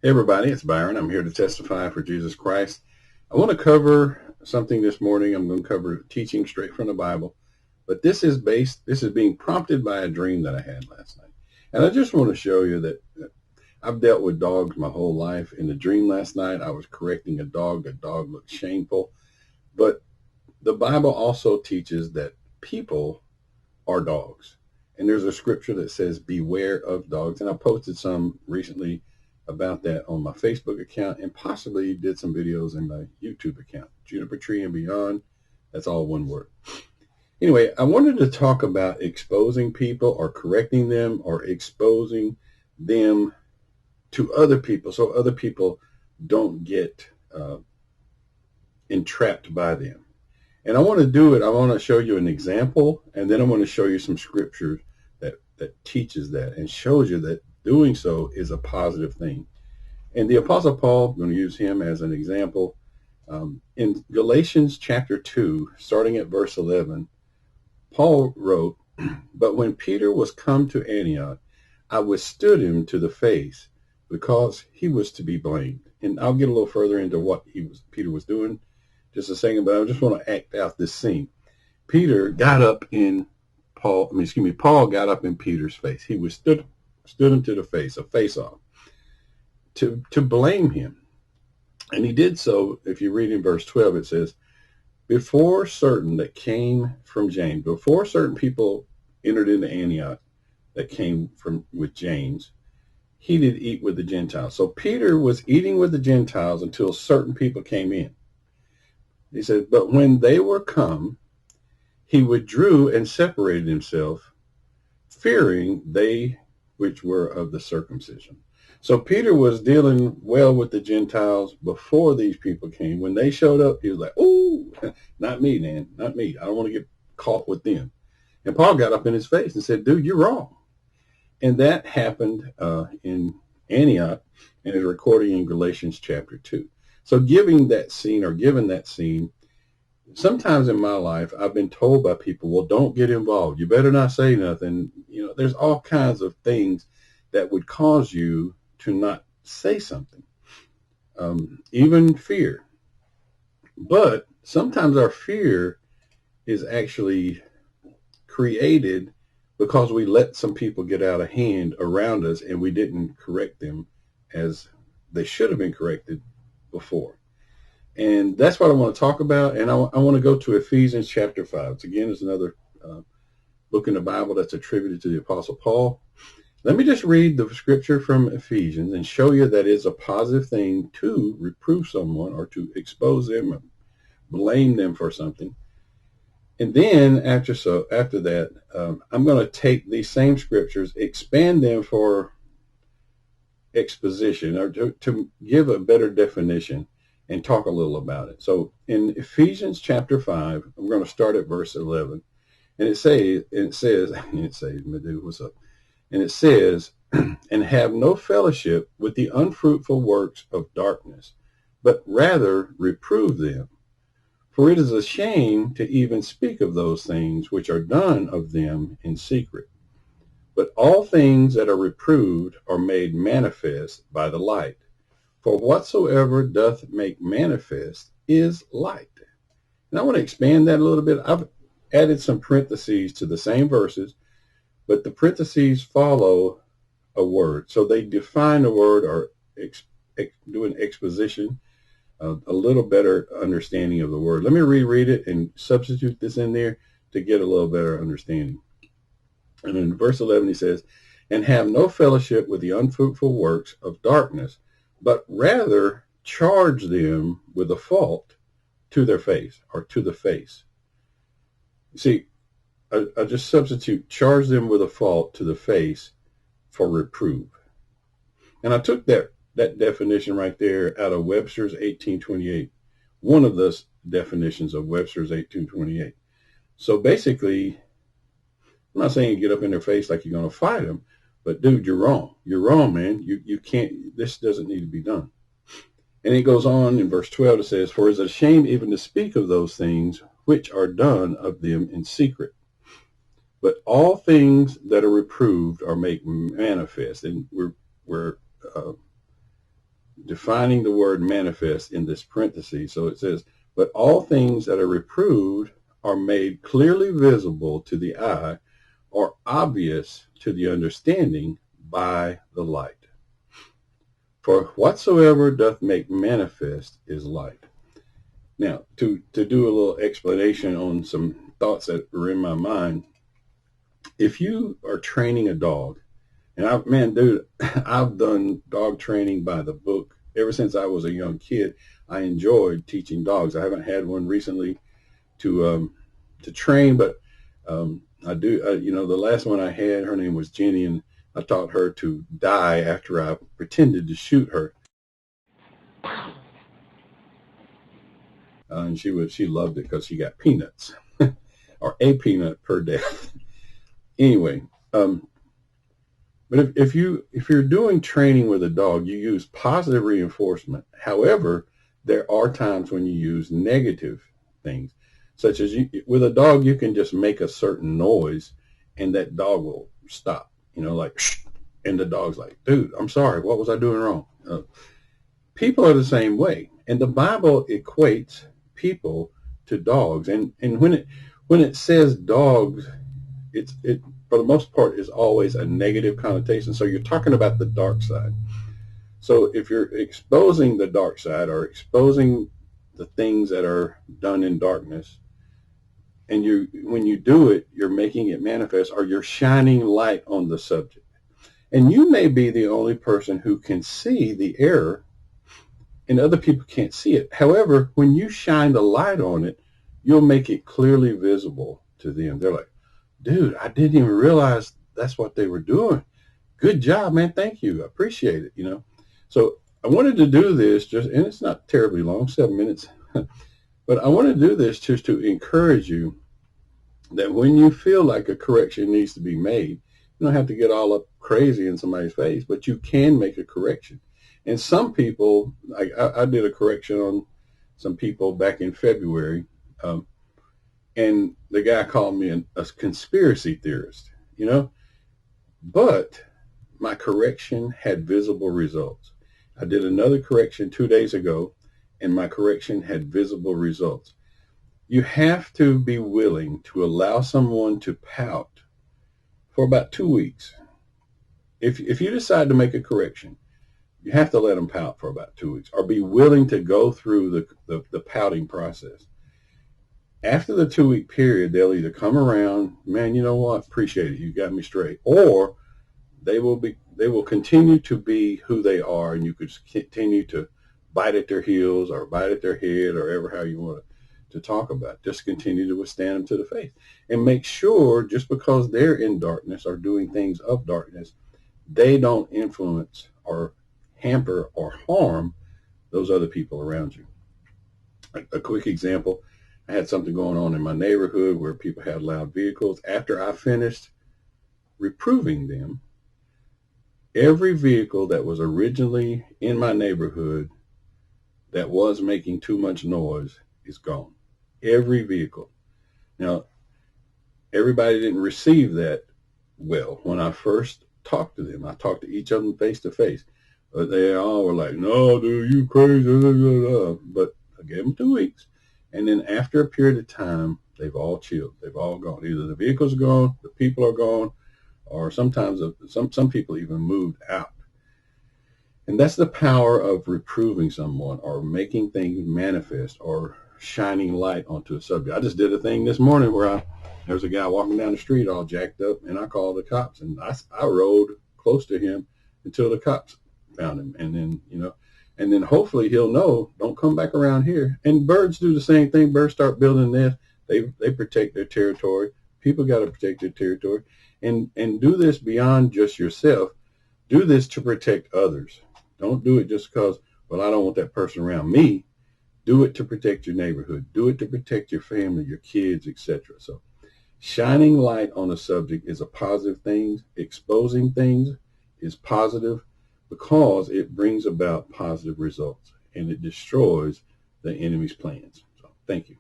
Hey everybody, it's Byron. I'm here to testify for Jesus Christ. I want to cover something this morning. I'm going to cover teaching straight from the Bible, but this is being prompted by a dream that I had last night. And I just want to show you that I've dealt with dogs my whole life. In the dream last night, I was correcting a dog. The dog looked shameful, but the Bible also teaches that people are dogs. And there's a scripture that says, beware of dogs. And I posted some recently about that on my Facebook account and possibly did some videos in my YouTube account, Juniper Tree and Beyond. That's all one word. Anyway, I wanted to talk about exposing people or correcting them or exposing them to other people so other people don't get entrapped by them. And I want to do it. I want to show you an example, and then I want to show you some scripture that teaches that and shows you that doing so is a positive thing. And the Apostle Paul, I'm going to use him as an example. In Galatians chapter 2, starting at verse 11, Paul wrote, "But when Peter was come to Antioch, I withstood him to the face, because he was to be blamed." And I'll get a little further into what Peter was doing just a second, but I just want to act out this scene. Paul got up in Peter's face. He stood him to the face, a face-off, to blame him. And he did so. If you read in verse 12, it says, before certain that came from James, before certain people entered into Antioch that came with James, he did eat with the Gentiles. So Peter was eating with the Gentiles until certain people came in. He said, but when they were come, he withdrew and separated himself, fearing they which were of the circumcision. So Peter was dealing well with the Gentiles before these people came. When they showed up, he was like, oh, not me, man, not me. I don't want to get caught with them. And Paul got up in his face and said, dude, you're wrong. And that happened in Antioch and is recorded in Galatians chapter 2. So given that scene, sometimes in my life, I've been told by people, well, don't get involved. You better not say nothing. You know, there's all kinds of things that would cause you to not say something, even fear. But sometimes our fear is actually created because we let some people get out of hand around us and we didn't correct them as they should have been corrected before. And that's what I want to talk about. And I want to go to Ephesians chapter 5. Again, it's another book in the Bible that's attributed to the Apostle Paul. Let me just read the scripture from Ephesians and show you that it's a positive thing to reprove someone or to expose them or blame them for something. And then after that, I'm going to take these same scriptures, expand them for exposition or to give a better definition and talk a little about it. So in Ephesians chapter 5, I'm going to start at verse 11. And it says, Madhu, what's up? And it says, and have no fellowship with the unfruitful works of darkness, but rather reprove them. For it is a shame to even speak of those things which are done of them in secret. But all things that are reproved are made manifest by the light. For whatsoever doth make manifest is light. And I want to expand that a little bit. I've added some parentheses to the same verses, but the parentheses follow a word. So they define a word or do an exposition, a little better understanding of the word. Let me reread it and substitute this in there to get a little better understanding. And in verse 11 he says, and have no fellowship with the unfruitful works of darkness, but rather charge them with a fault to their face or to the face. See, I just substitute charge them with a fault to the face for reprove. And I took that definition right there out of Webster's 1828, one of the definitions of Webster's 1828. So basically, I'm not saying you get up in their face like you're going to fight them, but dude, you're wrong. You're wrong, man. You can't, this doesn't need to be done. And it goes on in verse 12, it says, for it is a shame even to speak of those things which are done of them in secret. But all things that are reproved are made manifest. And we're defining the word manifest in this parenthesis. So it says, but all things that are reproved are made clearly visible to the eye or obvious to the understanding by the light. For whatsoever doth make manifest is light. Now, to do a little explanation on some thoughts that were in my mind, if you are training a dog, and I've done dog training by the book ever since I was a young kid. I enjoyed teaching dogs. I haven't had one recently to train, but I do. The last one I had, her name was Jenny, and I taught her to die after I pretended to shoot her. And she loved it because she got peanuts, or a peanut per death. Anyway, but if you're doing training with a dog, you use positive reinforcement. However, there are times when you use negative things, such as with a dog, you can just make a certain noise, and that dog will stop. Like, shh, and the dog's like, dude, I'm sorry, what was I doing wrong? People are the same way, and the Bible equates people to dogs, and when it says dogs, it for the most part is always a negative connotation. So you're talking about the dark side. So if you're exposing the dark side or exposing the things that are done in darkness, and when you do it, you're making it manifest, or you're shining light on the subject. And you may be the only person who can see the error, and other people can't see it. However, when you shine the light on it, you'll make it clearly visible to them. They're like, dude, I didn't even realize that's what they were doing. Good job, man. Thank you. I appreciate it, So I wanted to do this and it's not terribly long, 7 minutes, but I want to do this just to encourage you that when you feel like a correction needs to be made, you don't have to get all up crazy in somebody's face, but you can make a correction. And some people, I did a correction on some people back in February, and the guy called me a conspiracy theorist, but my correction had visible results. I did another correction 2 days ago, and my correction had visible results. You have to be willing to allow someone to pout for about 2 weeks. If you decide to make a correction, you have to let them pout for about 2 weeks, or be willing to go through the pouting process. After the 2 week period, they'll either come around, man, you know what, appreciate it, you got me straight, or they will continue to be who they are, and you could continue to bite at their heels or bite at their head, or ever how you want to talk about it. Just continue to withstand them to the faith, and make sure just because they're in darkness or doing things of darkness, they don't influence or hamper or harm those other people around you. A quick example. I had something going on in my neighborhood where people had loud vehicles. After I finished reproving them, every vehicle that was originally in my neighborhood that was making too much noise is gone. Every vehicle. Now, everybody didn't receive that well when I first talked to them. I talked to each of them face to face. But they all were like, no, dude, you crazy. But I gave them 2 weeks. And then after a period of time, they've all chilled. They've all gone. Either the vehicle's gone, the people are gone, or sometimes some people even moved out. And that's the power of reproving someone or making things manifest or shining light onto a subject. I just did a thing this morning where there was a guy walking down the street all jacked up, and I called the cops, and I rode close to him until the cops found him. And then, and then hopefully he'll know, don't come back around here. And birds do the same thing. Birds start building nests. They protect their territory. People got to protect their territory. And do this beyond just yourself. Do this to protect others. Don't do it just because, well, I don't want that person around me. Do it to protect your neighborhood. Do it to protect your family, your kids, etc. So shining light on a subject is a positive thing. Exposing things is positive because it brings about positive results, and it destroys the enemy's plans. So thank you.